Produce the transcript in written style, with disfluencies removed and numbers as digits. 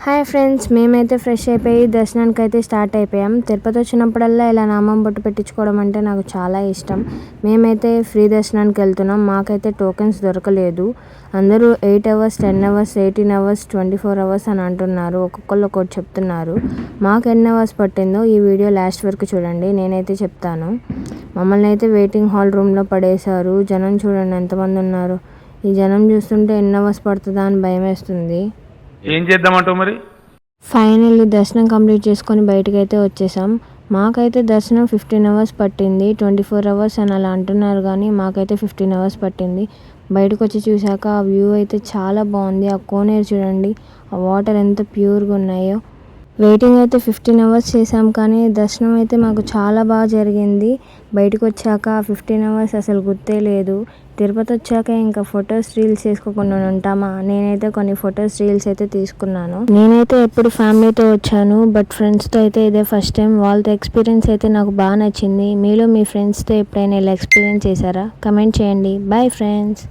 Hi friends, మేమైతే fresh అయిపోయి దర్శనానికి అయితే స్టార్ట్ అయిపోయాం. తిరుపతి వచ్చినప్పుడల్లా ఇలా నామం బొట్టు పెట్టించుకోవడం అంటే నాకు చాలా ఇష్టం. మేమైతే ఫ్రీ దర్శనానికి వెళ్తున్నాం. మాకైతే టోకెన్స్ దొరకలేదు. అందరూ 8 అవర్స్, 10 అవర్స్, 18 అవర్స్, 24 అవర్స్ అని అంటున్నారు. ఒక్కొక్కళ్ళు ఒక్కొక్కటి చెప్తున్నారు. మాకు ఎన్ని అవర్స్ పట్టిందో ఈ వీడియో లాస్ట్ వరకు చూడండి, నేనైతే చెప్తాను. మమ్మల్ని అయితే వెయిటింగ్ హాల్ రూమ్లో పడేశారు. జనం చూడండి ఎంతమంది ఉన్నారు. ఈ జనం చూస్తుంటే ఎన్ని అవర్స్ పడుతుందా అని భయం వేస్తుంది. ఏం చేద్దామంటావు మరి? ఫైనల్లీ దర్శనం కంప్లీట్ చేసుకొని బయటకు అయితే వచ్చేసాం. మాకైతే దర్శనం 15 అవర్స్ పట్టింది. 24 అవర్స్ అని అలా అంటున్నారు, కానీ మాకైతే 15 అవర్స్ పట్టింది. బయటకు వచ్చి చూశాక ఆ వ్యూ అయితే చాలా బాగుంది. ఆ కోనేరు చూడండి, ఆ వాటర్ ఎంత ప్యూర్గా ఉన్నాయో. వెయిటింగ్ అయితే 15 అవర్స్ చేసాం, కానీ దర్శనం అయితే మాకు చాలా బాగా జరిగింది. బయటకు వచ్చాక 15 అవర్స్ అసలు గుర్తే లేదు. తిరుపతి వచ్చాక ఇంకా ఫొటోస్ రీల్స్ చేసుకోకుండా ఉంటామా? నేనైతే కొన్ని ఫొటోస్ రీల్స్ అయితే తీసుకున్నాను. నేనైతే ఎప్పుడు ఫ్యామిలీతో వచ్చాను, బట్ ఫ్రెండ్స్తో అయితే ఇదే ఫస్ట్ టైం. వాళ్ళతో ఎక్స్పీరియన్స్ అయితే నాకు బాగా నచ్చింది. మీలో మీ ఫ్రెండ్స్తో ఎప్పుడైనా ఇలా ఎక్స్పీరియన్స్ చేశారా? కమెంట్ చేయండి. Bye friends.